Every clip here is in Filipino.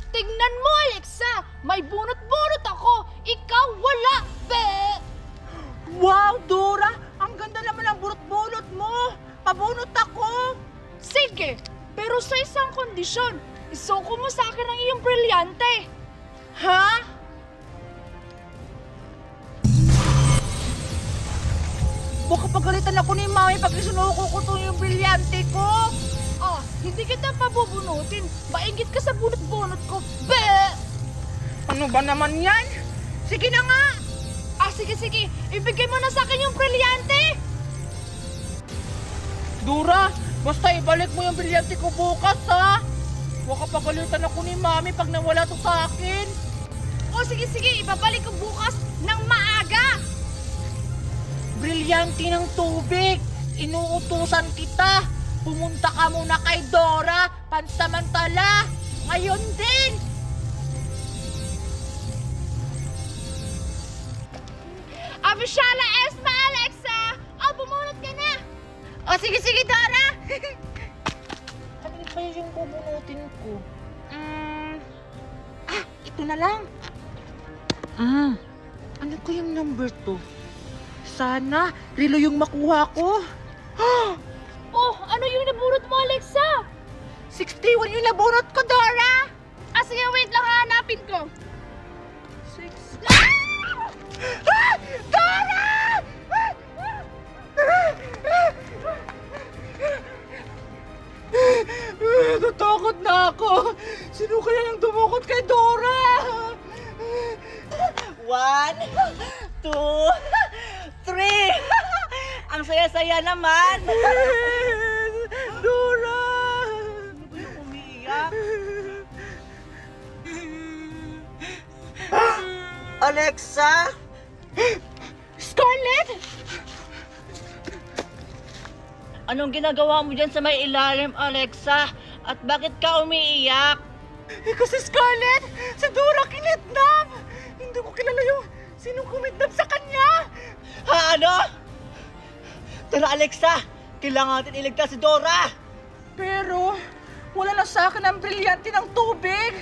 Tignan mo, Alexa! May bunot-bunot ako! Ikaw wala, be! Wow, Dora! Ang ganda naman ang bunot-bunot mo! Pabunot ako! Sige, pero sa isang kondisyon, isuko mo sa akin ang iyong brilyante. Ha? Baka pagalitan ako ni Mami pag isunuko ko to yung brilyante ko. Ah, hindi kita pabubunutin. Maingit ka sa bunot-bunot ko, be! Ano ba naman yan? Sige na nga! Ah, sige. Ibigay mo na sa akin yung brilyante. Dora, basta ibalik mo yung brilyante ko bukas, ha? Baka pagalitan ako ni Mami pag nawala to sa akin. O sige, ibabalik ko bukas ng maaga. Brilyante ng tubig! Inuutusan kita! Pumunta ka muna kay Dora, pansamantala! Ngayon din! Abishala, Esma, Alexa! Oh, bumunot ka na! O sige, Dora! Ano kaya yung bubunutin ko? Ito na lang. Ano ko yung number 2? Sana, relo yung makuha ko. Oh, ano yung nabunot mo, Alexa? 61 yung nabunot ko, Dora! Ah, sige, wait lang, hahanapin ko. 6... Dora! Natakot na ako. Sino kaya yung dumukot kay Dora? 1, 2, 3. Ang saya-saya naman. Dora! Ano ba yung umiiyak? Alexa? Scarlett! Anong ginagawa mo dyan sa may ilalim, Alexa? At bakit ka umiiyak? Kasi Scarlett, si Dora kinidnap! Hindi ko kilala yung sinong kumidnap sa kanya! Ha, ano? Tara, Alexa! Kailangan natin iligtas si Dora! Pero, wala na sa akin ang brilyante ng tubig!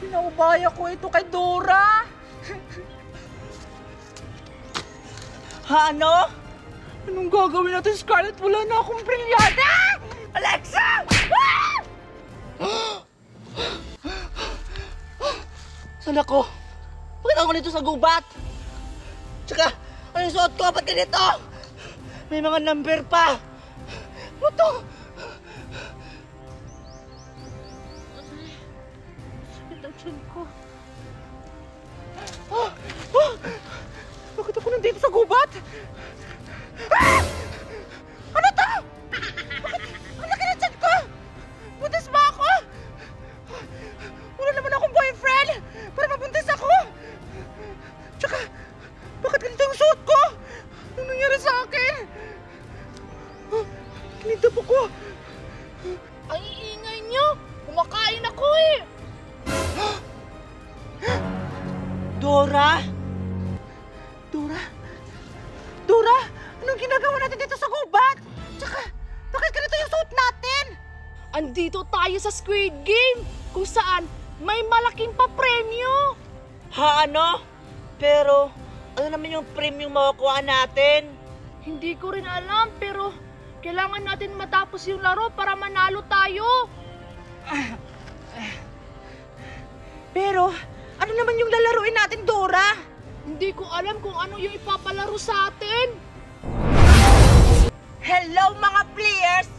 Pinaubaya ko ito kay Dora! Ha, ano? Anong gagawin natin, Scarlett? Wala na akong brilyante! Alexa! Saan ako? Bakit ako dito sa gubat? Tsaka, ano yung suot ko? Ba't ganito? May mga number pa. Ano to? Sakit ang tiyan ko. Bakit ako nandito sa gubat? Ano to? Ang laki ng tiyan ko! Buntis ba ako? Wala naman akong boyfriend para mabuntis ako! Tsaka, bakit ganito yung suot ko? Ano nangyari sa akin? Kinidnap ako! Ang iingay niyo! Kumakain ako eh! Dora? Dora? Anong ginagawa natin dito sa gubat? Tsaka, bakit ganito yung suot natin? Andito tayo sa Squid Game, kung saan may malaking papremyo. Ha, ano? Pero, ano naman yung premium makukuha natin? Hindi ko rin alam, pero kailangan natin matapos yung laro para manalo tayo. Pero, ano naman yung lalaruin natin, Dora? Hindi ko alam kung ano yung ipapalaro sa atin. Hello, mga players!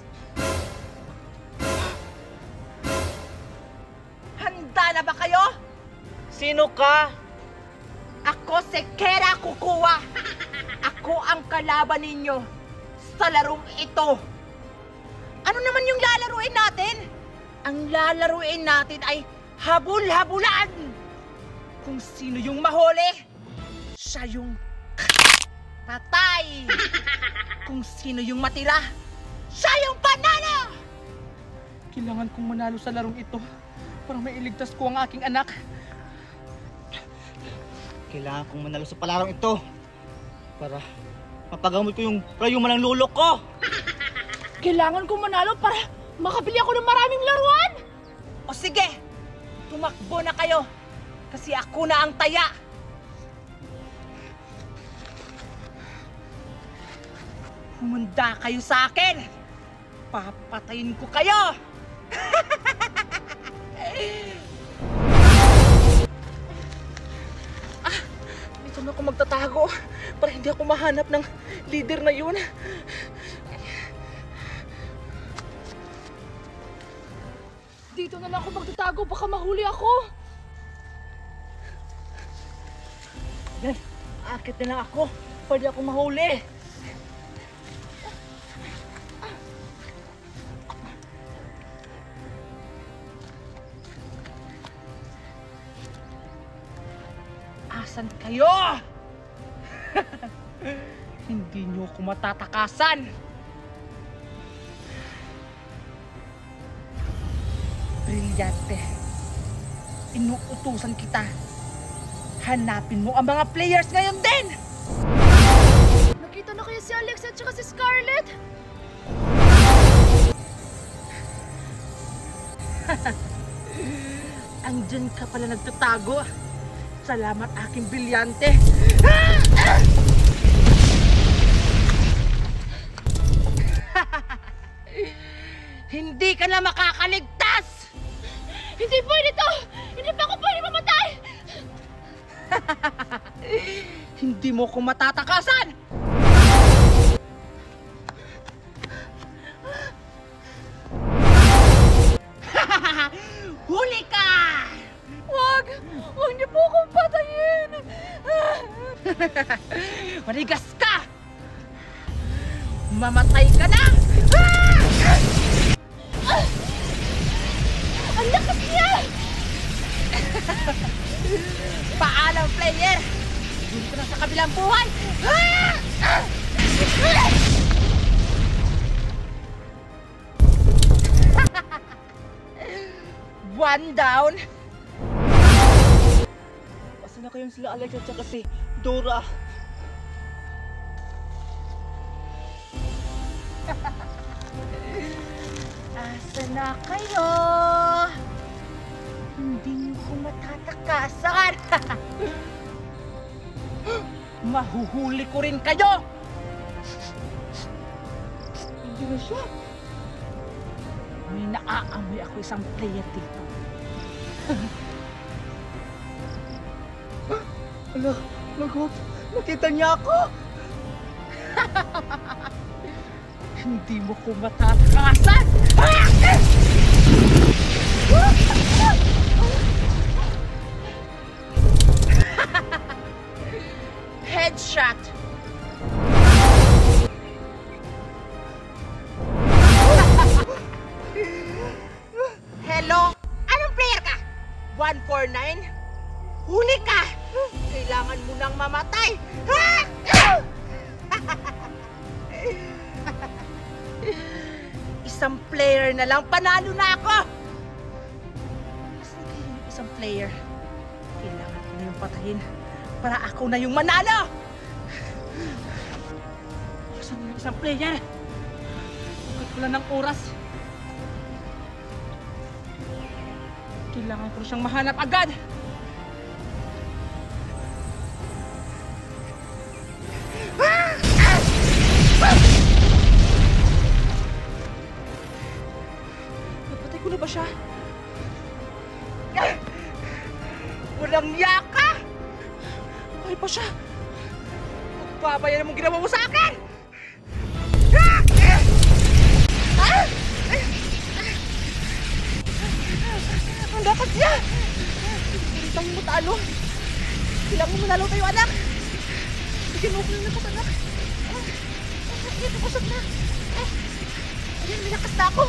Handa na ba kayo? Sino ka? Ako si Kera Kukuwa. Ako ang kalaban ninyo sa larong ito. Ano naman yung lalaruin natin? Ang lalaruin natin ay habul-habulan. Kung sino yung mahuli, siya yung patay. Kung sino yung matira, siya yung panalo! Kailangan kong manalo sa larong ito para mailigtas ko ang aking anak. Kailangan kong manalo sa palarong ito para mapagamot ko yung rayuman ng lulo ko. Kailangan ko manalo para makabili ako ng maraming laruan. O sige, Tumakbo na kayo! Kasi ako na ang taya! Humanda kayo sa akin! Papatayin ko kayo! Dito na ako magtatago para hindi ako mahanap ng leader na yun. Dito na lang ako magtatago, baka mahuli ako. Yan, akit na lang ako. Pwede ako mahuli. Asan kayo? Hindi niyo ako matatakasan. Brilyante. Inuutusan kita. Hanapin mo ang mga players ngayon din! Nakita na kaya si Alexa at saka si Scarlett? Andyan ka pala nagtatago. Salamat aking brilyante. Hindi ka na makakaligtas! Hindi pwede to! Hindi pa ako pwede mamatay! Hindi mo ko matatakasan! Huli ka! Wag! Huwag niyo po akong patayin! Manigas ka! Mamatay ka na! Ang lakas niya! Paalam, player! Hindi ko na sa kabilang buhay! One down! Asa na kayong sila Alex at saka si Dora? Asa na kayo? Hindi niyo ko matatakasan! Mahuhuli ko rin kayo! Hindi na siya. May naaamoy ako isang player dito. Ala, lagot. Nakita niya ako! Hindi mo ko matatakasan! Headshot! Hello? Anong player ka? 149? Huli ka! Kailangan mo nang mamatay! Isang player na lang, panalo na ako! Kasi yung isang player, kailangan ko na yung patayin para ako na yung manalo! Saan yung isang player? Bakit wala ng oras? Kailangan ko siyang mahanap agad! Napatay ko na ba siya? Walang yaka! Ay pa siya! Magbabayan mong ginawa mo sa akin! Ang lakas niya! Hindi tayo mo talo! Kailangan mo manalo tayo, anak! Bigyan mo ko ng lakas, anak! Ito, kusog na! Ayan, may lakas na ako!